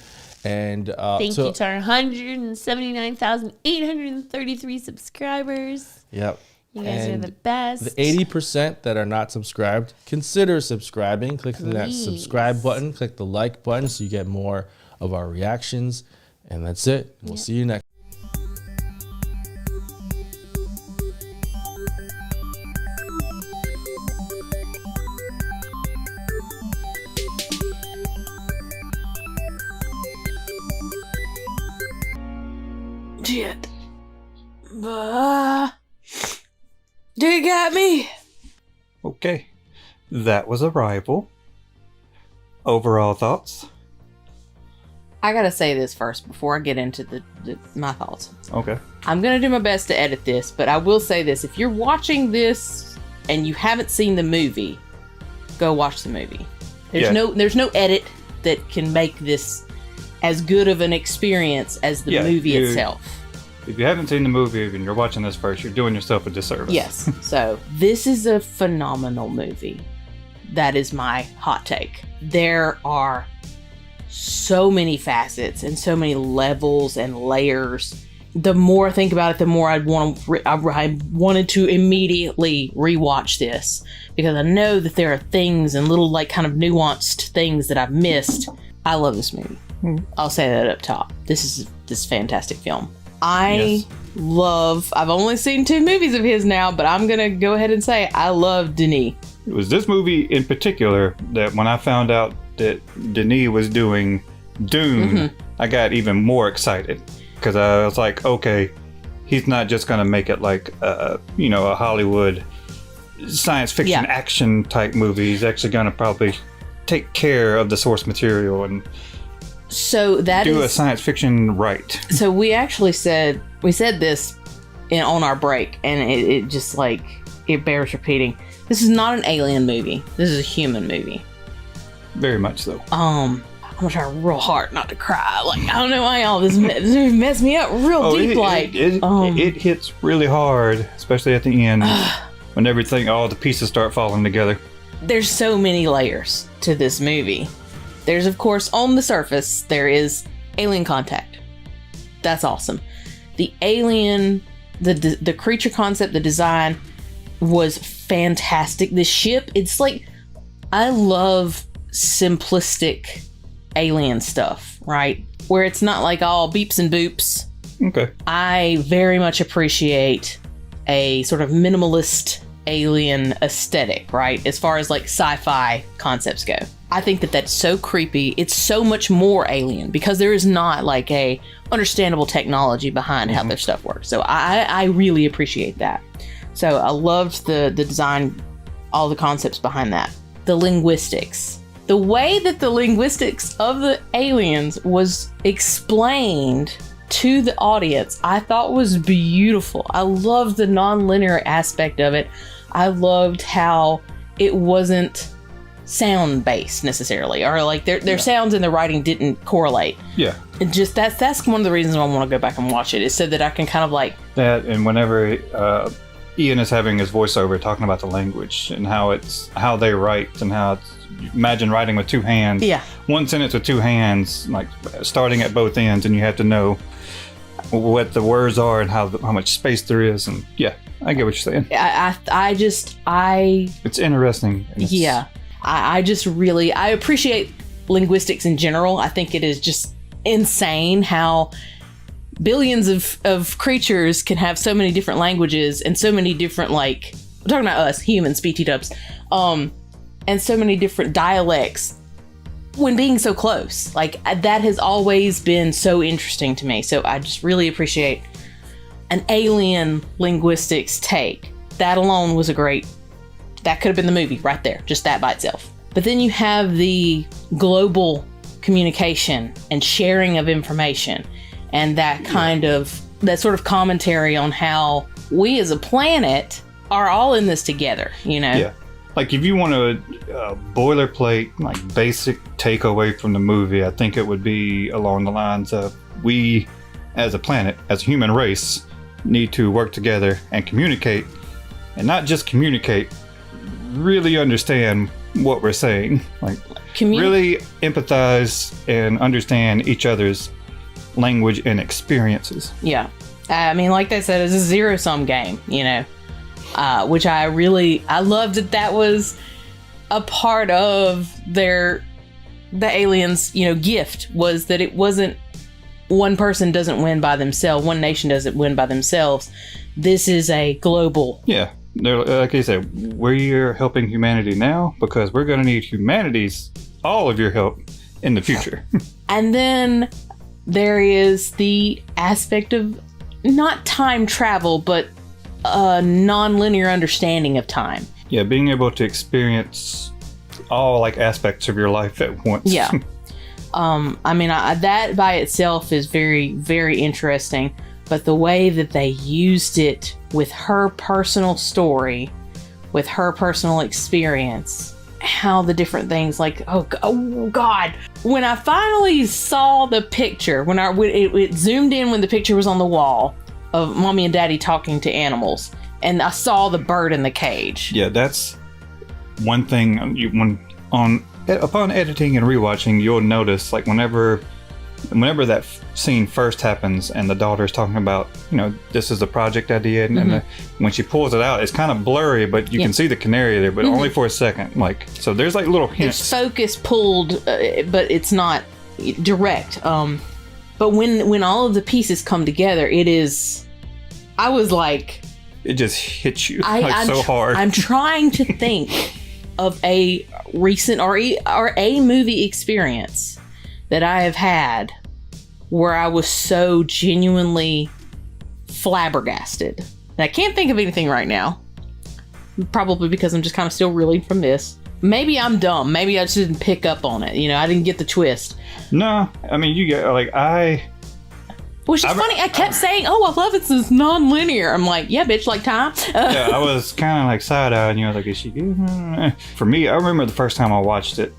And Thank you to our 179,833 subscribers. Yep. You guys are And the best. the 80% that are not subscribed, consider subscribing. Click that subscribe button. Click the like button so you get more of our reactions. And that's it. We'll see you next. Shit. Do you got me? Okay, that was Arrival. Overall thoughts? I gotta say this first before I get into my thoughts. Okay. I'm gonna do my best to edit this, but I will say this: if you're watching this and you haven't seen the movie, go watch the movie. There's no edit that can make this as good of an experience as the movie itself. If you haven't seen the movie and you're watching this first, you're doing yourself a disservice. Yes. So this is a phenomenal movie. That is my hot take. There are so many facets and so many levels and layers. The more I think about it, the more I wanted to immediately rewatch this, because I know that there are things and little like kind of nuanced things that I've missed. I love this movie. I'll say that up top. This is this fantastic film. I've only seen 2 movies of his now, but I'm gonna go ahead and say I love Denis. It was this movie in particular that when I found out that Denis was doing Dune, I got even more excited, because I was like, okay, he's not just gonna make it like a Hollywood science fiction action type movie. He's actually gonna probably take care of the source material and so do a science fiction right. So we said this on our break, and it just like it bears repeating. This is not an alien movie. This is a human movie. Very much so. I'm gonna try real hard not to cry. Like, I don't know why all this messed me up real deep. It hits really hard, especially at the end when all the pieces start falling together. There's so many layers to this movie. There's, of course, on the surface, there is alien contact. That's awesome. The alien, the creature concept, the design was fantastic. The ship, it's like, I love simplistic alien stuff, right? Where it's not like all beeps and boops. Okay. I very much appreciate a sort of minimalist alien aesthetic, right? As far as like sci-fi concepts go. I think that that's so creepy. It's so much more alien because there is not like a understandable technology behind how their stuff works. So I really appreciate that. So I loved the design, all the concepts behind that. The linguistics. The way that the linguistics of the aliens was explained to the audience, I thought was beautiful. I loved the non-linear aspect of it. I loved how it wasn't sound-based necessarily, or like their sounds in the writing didn't correlate. Yeah. It just that's one of the reasons why I want to go back and watch it, is so that I can kind of like that. And whenever Ian is having his voiceover talking about the language and how they write and how it's, imagine writing with 2 hands. Yeah. One sentence with 2 hands, like starting at both ends, and you have to know what the words are and how much space there is. And yeah, I get what you're saying. It's interesting. I just really, I appreciate linguistics in general. I think it is just insane how billions of creatures can have so many different languages and so many different, like, we're talking about us, humans, BT dubs, and so many different dialects when being so close. Like, that has always been so interesting to me. So I just really appreciate an alien linguistics take. That alone was that could have been the movie right there, just that by itself. But then you have the global communication and sharing of information, and that that sort of commentary on how we as a planet are all in this together, you know? Yeah. Like, if you want a boilerplate, like, basic takeaway from the movie, I think it would be along the lines of, we as a planet, as a human race, need to work together and communicate and not just communicate, really understand what we're saying. Like, really empathize and understand each other's language and experiences. Yeah. I mean, like they said, it's a zero-sum game, you know, which I love that was a part of the aliens, you know, gift, was that it wasn't one person doesn't win by themselves, one nation doesn't win by themselves. This is a global. Yeah. They're, like I said, we're helping humanity now because we're going to need all of your help in the future. And then there is the aspect of not time travel, but a non-linear understanding of time. Yeah, being able to experience all like aspects of your life at once. Yeah. I mean, that by itself is very, very interesting. But the way that they used it with her personal story, with her personal experience, how the different things, like, oh God. When I finally saw the picture, when it zoomed in when the picture was on the wall of Mommy and Daddy talking to animals, and I saw the bird in the cage. Yeah, that's one thing upon editing and rewatching, you'll notice, like, whenever that scene first happens and the daughter's talking about, you know, this is a project I did, and when she pulls it out, it's kind of blurry, but you can see the canary there, but only for a second. Like, so there's like little hints. There's focus pulled, but it's not direct. But when all of the pieces come together, I was like, it just hits you I'm so hard. I'm trying to think of a recent or a movie experience that I have had where I was so genuinely flabbergasted. And I can't think of anything right now. Probably because I'm just kind of still reeling from this. Maybe I'm dumb. Maybe I just didn't pick up on it. You know, I didn't get the twist. No, I mean, you get, like, Which is funny. I kept saying, "Oh, I love it. It's non-linear." I'm like, "Yeah, bitch, like time." Yeah, I was kind of like side-eyed, you know, like, is she good? For me, I remember the first time I watched it,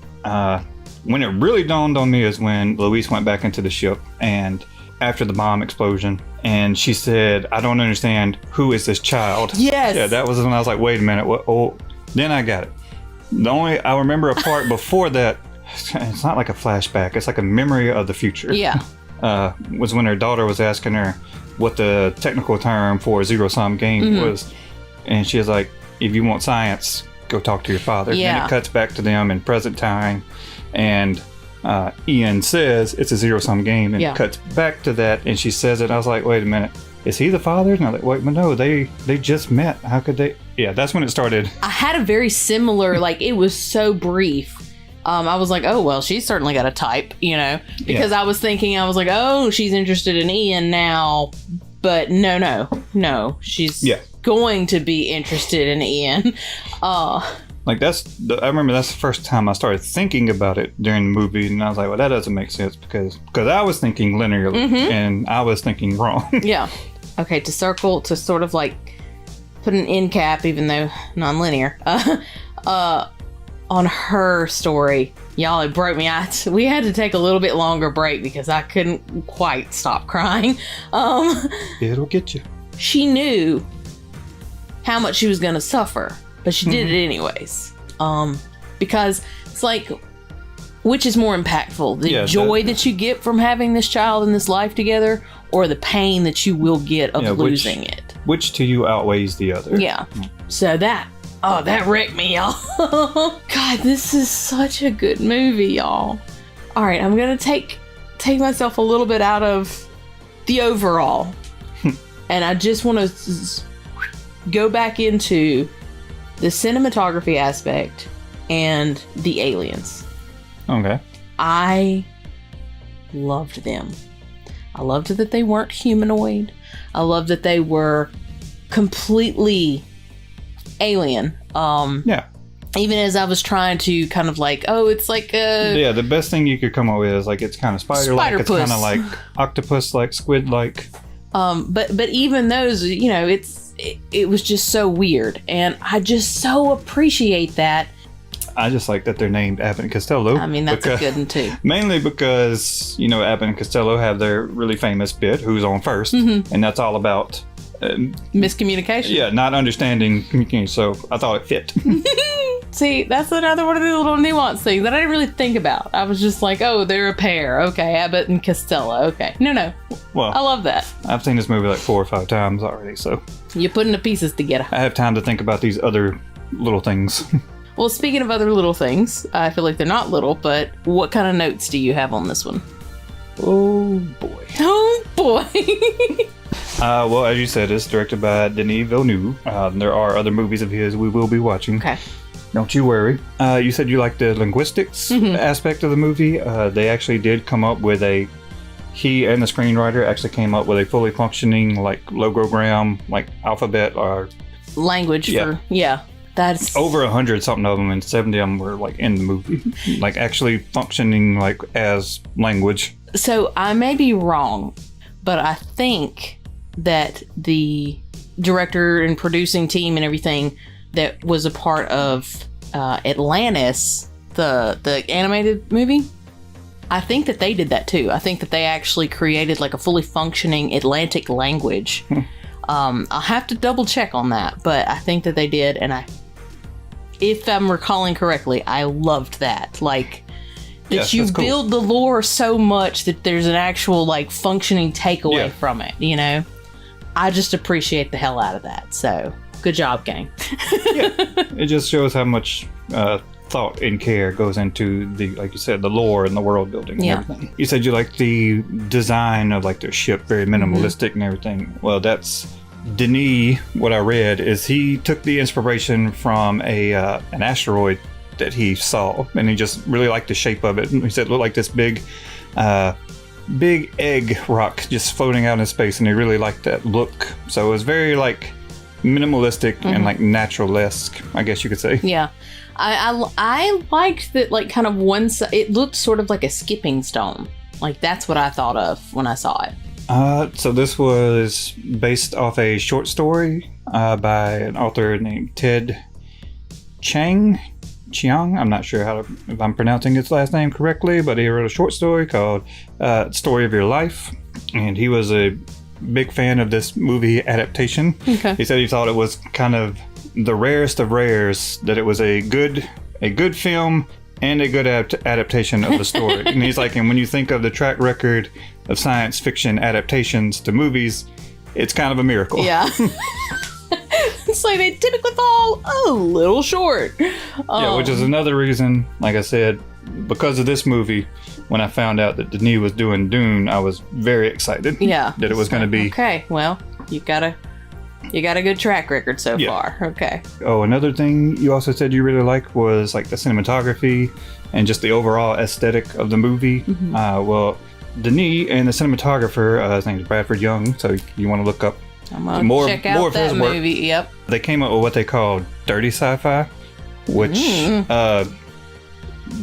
when it really dawned on me is when Louise went back into the ship, and after the bomb explosion, and she said, "I don't understand. Who is this child?" Yes. Yeah, that was when I was like, "Wait a minute." What? Oh, then I got it. I remember a part before that. It's not like a flashback. It's like a memory of the future. Yeah. Was when her daughter was asking her what the technical term for a zero-sum game was, and she was like, "If you want science, go talk to your father." Yeah. And it cuts back to them in present time, and Ian says it's a zero-sum game, and it cuts back to that, and she says it. I was like, "Wait a minute, is he the father?" And I'm like, "Wait, but no, they just met. How could they?" Yeah, that's when it started. I had a very similar, like, it was so brief. I was like, oh, well, she's certainly got a type, you know, because I was thinking, like, oh, she's interested in Ian now, but no, she's going to be interested in Ian. Like, I remember that's the first time I started thinking about it during the movie, and I was like, well, that doesn't make sense because I was thinking linearly, and I was thinking wrong. Yeah. Okay, to sort of like put an end cap, even though non-linear, on her story. Y'all, it broke me. We had to take a little bit longer break because I couldn't quite stop crying. It'll get you. She knew how much she was going to suffer, but she did it anyways. Because it's like, which is more impactful? The joy that you get from having this child and this life together, or the pain that you will get of losing it? Which to you outweighs the other? Yeah. So that wrecked me, y'all. God, this is such a good movie, y'all. All right, I'm gonna take myself a little bit out of the overall, and I just want to go back into the cinematography aspect and the aliens. Okay. I loved them. I loved that they weren't humanoid. I loved that they were completely alien. Even as I was trying to kind of like, oh, it's like a... the best thing you could come up with is like, it's kind of spider-like, it's kind of like octopus-like, squid-like. But even those, you know, it was just so weird, and I just so appreciate that. I just like that they're named Abbott and Costello. I mean, that's a good one too. Mainly because, you know, Abbott and Costello have their really famous bit, Who's on First? And that's all about Miscommunication. Yeah, not understanding communication. So I thought it fit. See, that's another one of the little nuance things that I didn't really think about. I was just like, oh, they're a pair. Okay, Abbott and Costello. Okay. No. Well, I love that. I've seen this movie like 4 or 5 times already, so You're putting the pieces together. I have time to think about these other little things. Well, speaking of other little things, I feel like they're not little, but what kind of notes do you have on this one? Oh boy. Oh boy. Well, as you said, it's directed by Denis Villeneuve. There are other movies of his we will be watching. Okay. Don't you worry. You said you liked the linguistics aspect of the movie. They actually did come up with he and the screenwriter actually came up with a fully functioning like logogram, like alphabet or Language for, that's over 100 something of them, and 70 of them were like in the movie, like actually functioning like as language. So I may be wrong, but I think that the director and producing team and everything that was a part of Atlantis, the animated movie, I think that they did that too. I think that they actually created like a fully functioning Atlantic language. I'll have to double check on that, but I think that they did, and if I'm recalling correctly, I loved that. Like, that Yes, you that's cool. build the lore so much that there's an actual like functioning takeaway from it, you know? I just appreciate the hell out of that. So good job, gang. It just shows how much thought and care goes into the, like you said, the lore and the world building and everything. You said you liked the design of like their ship, very minimalistic and everything. Well, that's Denis. What I read is he took the inspiration from an asteroid that he saw, and he just really liked the shape of it. He said it looked like this big egg rock just floating out in space, and he really liked that look. So it was very like minimalistic and like natural-esque, I guess you could say. Yeah. I liked that, like, kind of one side, it looked sort of like a skipping stone. Like, that's what I thought of when I saw it. So this was based off a short story by an author named Ted Chiang. I'm not sure if I'm pronouncing his last name correctly, but he wrote a short story called Story of Your Life, and he was a big fan of this movie adaptation. Okay. He said he thought it was kind of the rarest of rares, that it was a good film and a good adaptation of the story. And he's like, and when you think of the track record of science fiction adaptations to movies, it's kind of a miracle. Yeah. It's like they typically fall a little short. Yeah, which is another reason, like I said, because of this movie, when I found out that Denis was doing Dune, I was very excited. Yeah. That it was going to be. Okay, well, you got a good track record so far. Okay. Oh, another thing you also said you really liked was like the cinematography and just the overall aesthetic of the movie. Well, Denis and the cinematographer, his name is Bradford Young, so you want to look up I'm gonna check out more of that his work. movie. Yep. They came up with what they call dirty sci-fi, which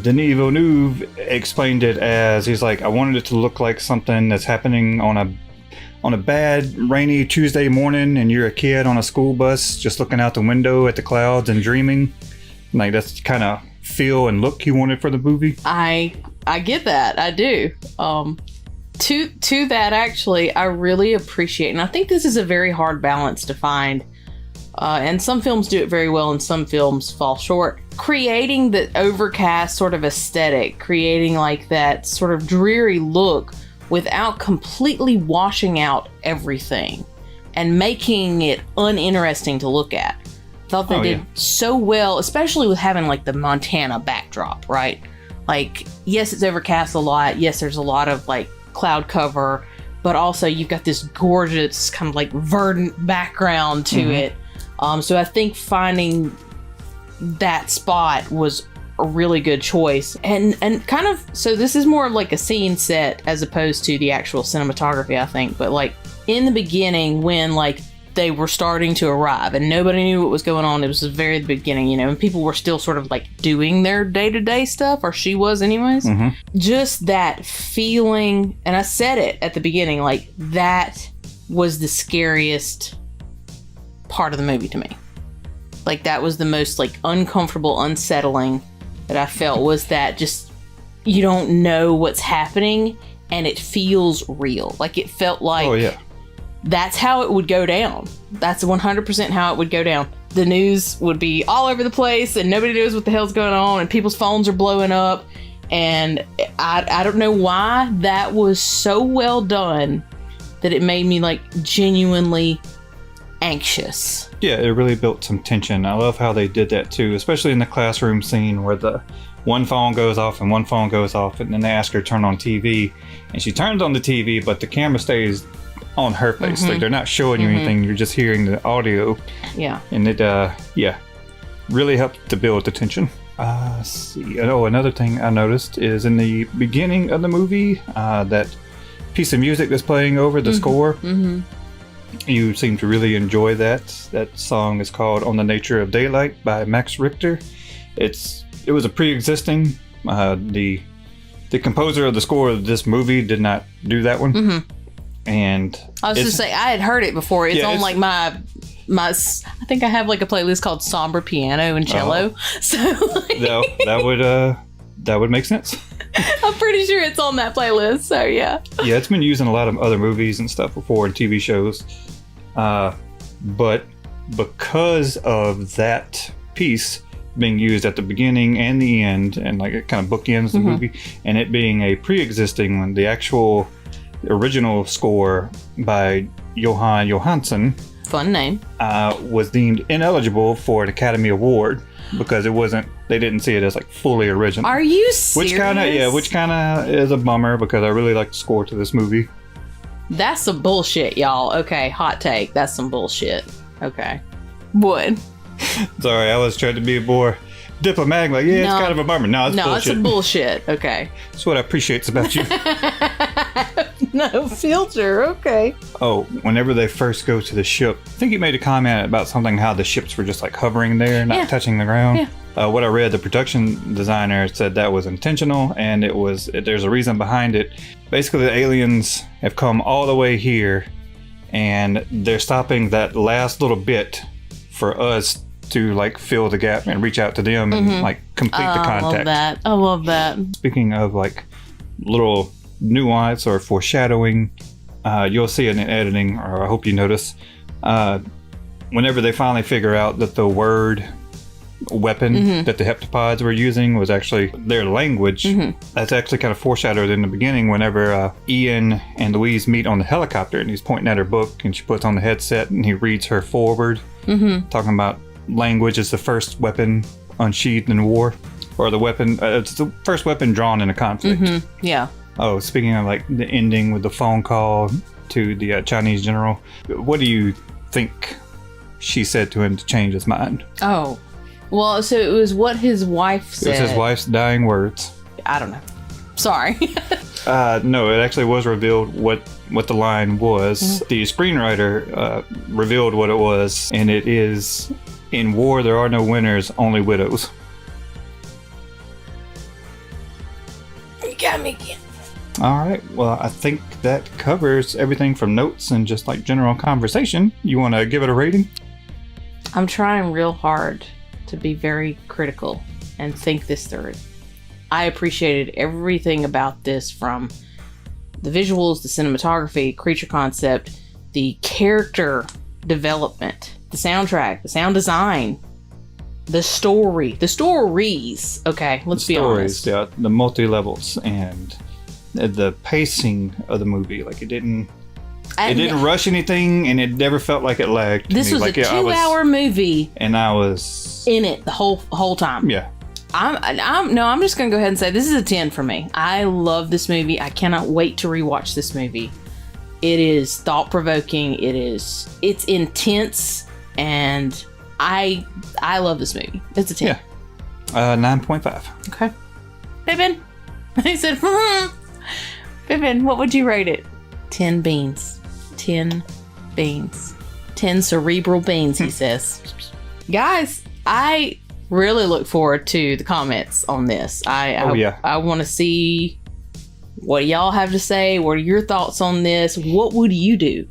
Denis Villeneuve explained it as, he's like, I wanted it to look like something that's happening on a bad rainy Tuesday morning, and you're a kid on a school bus just looking out the window at the clouds and dreaming. Like, that's the kind of feel and look he wanted for the movie. I get that. I do. To that, actually, I really appreciate, and I think this is a very hard balance to find, and some films do it very well and some films fall short. Creating the overcast sort of aesthetic, creating like that sort of dreary look without completely washing out everything and making it uninteresting to look at. Thought they did so well, especially with having like the Montana backdrop, right? Like, yes, it's overcast a lot. Yes, there's a lot of like cloud cover, but also you've got this gorgeous kind of like verdant background to it. So I think finding that spot was a really good choice, and kind of, so this is more of like a scene set as opposed to the actual cinematography, I think. But like in the beginning, when like they were starting to arrive and nobody knew what was going on, it was the very beginning, you know, and people were still sort of like doing their day-to-day stuff, or she was anyways. Just that feeling, and I said it at the beginning, like that was the scariest part of the movie to me. Like that was the most like uncomfortable, unsettling that I felt, was that just, you don't know what's happening and it feels real. Like it felt like that's how it would go down. That's 100% how it would go down. The news would be all over the place and nobody knows what the hell's going on and people's phones are blowing up. And I don't know why that was so well done that it made me like genuinely anxious. Yeah, it really built some tension. I love how they did that too, especially in the classroom scene where the one phone goes off and one phone goes off, and then they ask her to turn on TV, and she turns on the TV, but the camera stays on her face. Like they're not showing you anything, you're just hearing the audio. Yeah. And it, really helped to build the tension. Let's see. Oh, another thing I noticed is in the beginning of the movie, that piece of music that's playing over the score. You seem to really enjoy that. That song is called "On the Nature of Daylight" by Max Richter. It was a pre-existing. The composer of the score of this movie did not do that one. And I was just say I had heard it before. It's on like my I think I have like a playlist called Somber Piano and Cello. So like, that would make sense. I'm pretty sure it's on that playlist. So yeah. Yeah, it's been used in a lot of other movies and stuff before and TV shows. But because of that piece being used at the beginning and the end, and like it kind of bookends the movie, and it being a pre-existing one, the actual original score by Johan Johansson, fun name, was deemed ineligible for an Academy Award because they didn't see it as like fully original. Are you serious? Which kind of is a bummer because I really like the score to this movie. That's some bullshit, y'all. Okay, hot take. That's some bullshit. Okay. What? Sorry, I was trying to be more diplomatic. Like, it's kind of a bummer. No, it's bullshit. It's a bullshit. Okay. That's what I appreciate about you. No filter. Okay. Oh, whenever they first go to the ship, I think you made a comment about something how the ships were just like hovering there, not touching the ground. Yeah. What I read, the production designer said that was intentional, and there's a reason behind it. Basically, the aliens have come all the way here, and they're stopping that last little bit for us to like fill the gap and reach out to them and like complete the contact. I love that. Speaking of like little nuance or foreshadowing, you'll see it in editing, or I hope you notice, whenever they finally figure out that the word weapon that the heptapods were using was actually their language, that's actually kind of foreshadowed in the beginning whenever Ian and Louise meet on the helicopter and he's pointing at her book and she puts on the headset and he reads her forward, talking about language is the first weapon unsheathed in war, or the weapon, it's the first weapon drawn in a conflict. Yeah. Oh, speaking of like the ending with the phone call to the Chinese general, what do you think she said to him to change his mind? Oh, well, so it was what his wife said. It was his wife's dying words. I don't know. Sorry. No, it actually was revealed what the line was. The screenwriter revealed what it was, and it is, "In war, there are no winners, only widows." You got me again. All right. Well, I think that covers everything from notes and just like general conversation. You want to give it a rating? I'm trying real hard to be very critical and think this through. I appreciated everything about this, from the visuals, the cinematography, creature concept, the character development, the soundtrack, the sound design, the stories. Okay, let's be honest. Yeah, the multi-levels and the pacing of the movie. Like it didn't rush anything, and it never felt like it lagged. This was like, a 2-hour movie, and I was in it the whole time. Yeah. I'm just gonna go ahead and say this is a 10 for me. I love this movie. I cannot wait to rewatch this movie. It is thought-provoking. It's intense, and I love this movie. It's a 10. Yeah. 9.5. Okay. Pippin. He said, Pippin, what would you rate it? 10 beans. 10 beans. 10 cerebral beans, he says. Guys, I really look forward to the comments on this. I want to see what y'all have to say. What are your thoughts on this? What would you do